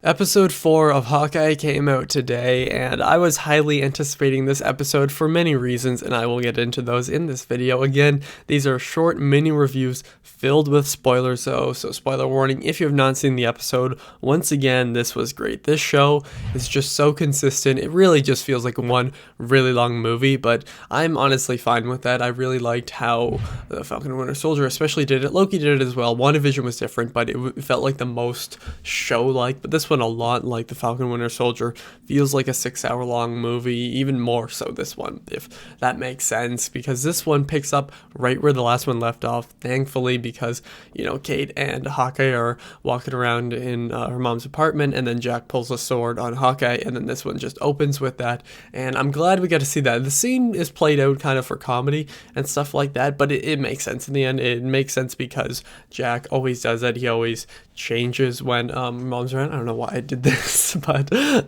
Episode 4 of Hawkeye came out today, and I was highly anticipating this episode for many reasons, and I will get into those in this video. Again, these are short mini reviews filled with spoilers though, so spoiler warning if you have not seen the episode. Once again, this was great. This show is just so consistent. It really just feels like one really long movie, but I'm honestly fine with that. I really liked how the Falcon and Winter Soldier especially did it. Loki did it as well. WandaVision was different, but it felt like the most show-like, but this one a lot like the Falcon Winter Soldier feels like a 6-hour long movie, even more so this one, if that makes sense, because this one picks up right where the last one left off, thankfully, because, you know, Kate and Hawkeye are walking around in her mom's apartment, and then Jack pulls a sword on Hawkeye, and then this one just opens with that, and I'm glad we got to see that. The scene is played out kind of for comedy and stuff like that, but it makes sense in the end. It makes sense because Jack always does that. He always changes when mom's around. I don't know why I did this, but yeah,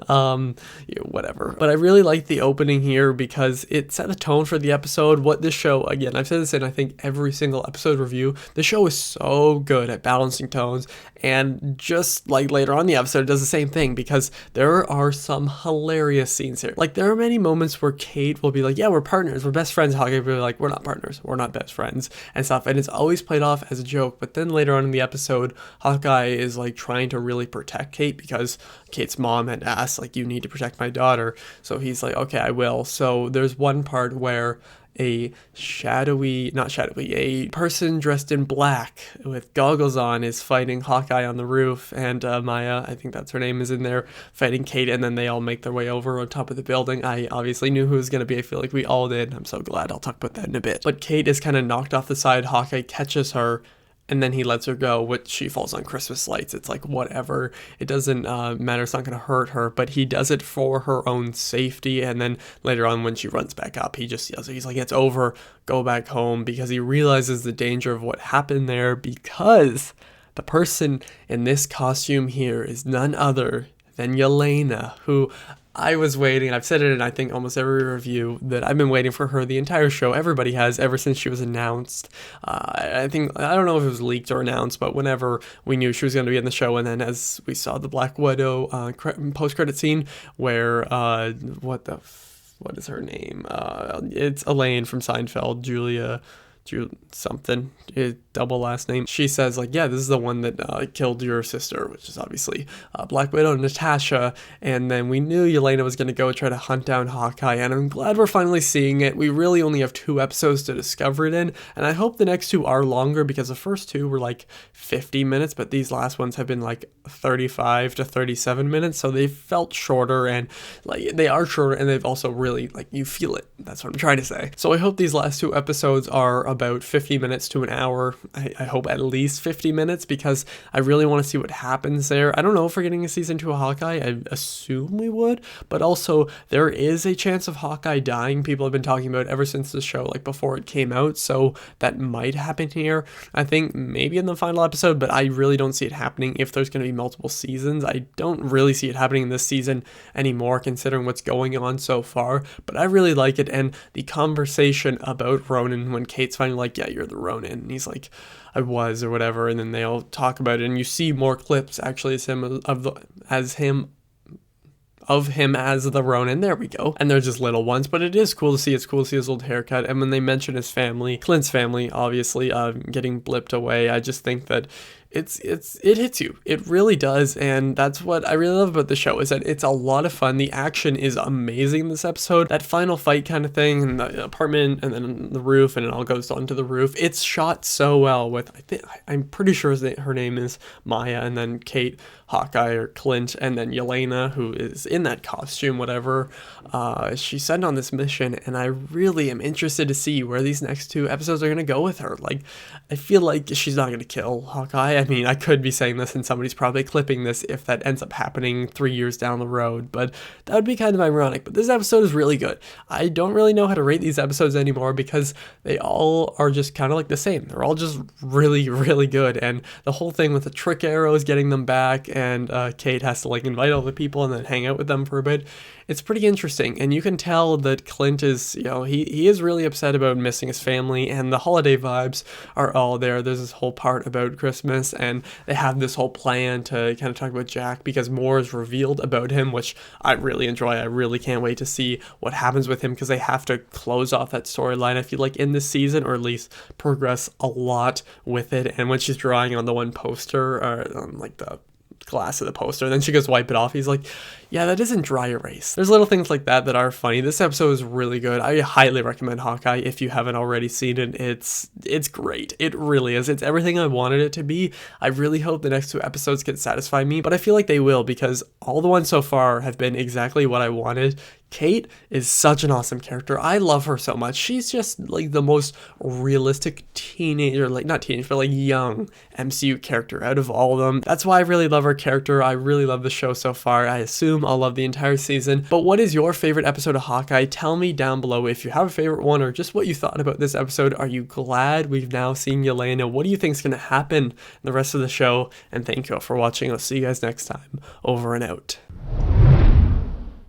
whatever. But I really like the opening here because it set a tone for the episode. What this show, again, I've said this in I think every single episode review, the show is so good at balancing tones, and just like later on in the episode it does the same thing, because there are some hilarious scenes here. Like, there are many moments where Kate will be like, yeah, we're partners, we're best friends. Hawkeye will be like, we're not partners, we're not best friends, and stuff, and it's always played off as a joke. But then later on in the episode, Hawkeye is like trying to really protect Kate because Kate's mom had asked, like, you need to protect my daughter, so he's like, okay, I will. So there's one part where a person dressed in black with goggles on is fighting Hawkeye on the roof, and Maya, I think that's her name, is in there fighting Kate, and then they all make their way over on top of the building. I obviously knew who it was going to be. I feel like we all did. I'm so glad. I'll talk about that in a bit. But Kate is kind of knocked off the side. Hawkeye catches her, and then he lets her go, which she falls on Christmas lights. It's like, whatever. It doesn't matter. It's not going to hurt her, but he does it for her own safety. And then later on when she runs back up, he just yells, he's like, it's over, go back home, because he realizes the danger of what happened there, because the person in this costume here is none other than Yelena, who I was waiting. I've said it in I think almost every review that I've been waiting for her the entire show. Everybody has, ever since she was announced. I don't know if it was leaked or announced, but whenever we knew she was going to be in the show, and then as we saw the Black Widow post-credit scene where what is her name? It's Elaine from Seinfeld, Julia something, double last name. She says, like, yeah, this is the one that killed your sister, which is obviously Black Widow, Natasha. And then we knew Yelena was going to go try to hunt down Hawkeye, and I'm glad we're finally seeing it. We really only have 2 episodes to discover it in, and I hope the next 2 are longer, because the first 2 were like 50 minutes, but these last ones have been like 35 to 37 minutes, so they felt shorter, and like they are shorter, and they've also really, like, you feel it. That's what I'm trying to say. So I hope these last 2 episodes are about 50 minutes to an hour. I hope at least 50 minutes, because I really want to see what happens there. I don't know if we're getting a season 2 of Hawkeye. I assume we would, but also there is a chance of Hawkeye dying. People have been talking about it ever since the show, like before it came out, so that might happen here. I think maybe in the final episode, but I really don't see it happening if there's going to be multiple seasons. I don't really see it happening in this season anymore, considering what's going on so far, but I really like it. And the conversation about Ronan, when Kate's finally like, yeah, you're the Ronin, and he's like, I was, or whatever, and then they all talk about it, and you see more clips actually as him as the Ronin. There we go. And they're just little ones, but it is cool to see. It's cool to see his old haircut. And when they mention his family, Clint's family, obviously, getting blipped away, I just think that it hits you. It really does, and that's what I really love about the show, is that it's a lot of fun. The action is amazing in this episode. That final fight kind of thing, and the apartment, and then the roof, and it all goes onto the roof. It's shot so well with, I'm pretty sure her name is Maya, and then Kate, Hawkeye, or Clint, and then Yelena, who is in that costume, whatever. She's sent on this mission, and I really am interested to see where these next 2 episodes are going to go with her. Like, I feel like she's not going to kill Hawkeye. I mean, I could be saying this, and somebody's probably clipping this if that ends up happening 3 years down the road, but that would be kind of ironic. But this episode is really good. I don't really know how to rate these episodes anymore, because they all are just kind of like the same. They're all just really, really good, and the whole thing with the trick arrows getting them back, and Kate has to like invite all the people and then hang out with with them for a bit. It's pretty interesting, and you can tell that Clint is, he is really upset about missing his family, and the holiday vibes are all there. There's this whole part about Christmas, and they have this whole plan to kind of talk about Jack because more is revealed about him, which I really enjoy. I really can't wait to see what happens with him because they have to close off that storyline, I feel like, in this season, or at least progress a lot with it. And when she's drawing on the one poster, or on like the glass of the poster, then she goes wipe it off, he's like, yeah, that isn't dry erase. There's little things like that that are funny. This episode is really good. I highly recommend Hawkeye if you haven't already seen it. It's great. It really is. It's everything I wanted it to be. I really hope the next 2 episodes can satisfy me, but I feel like they will because all the ones so far have been exactly what I wanted. Kate is such an awesome character. I love her so much. She's just like the most realistic teenager, like not teenage, but like young MCU character out of all of them. That's why I really love her character. I really love the show so far. I assume I'll love the entire season. But what is your favorite episode of Hawkeye? Tell me down below if you have a favorite one or just what you thought about this episode. Are you glad we've now seen Yelena? What do you think is going to happen in the rest of the show? And thank you all for watching. I'll see you guys next time. Over and out.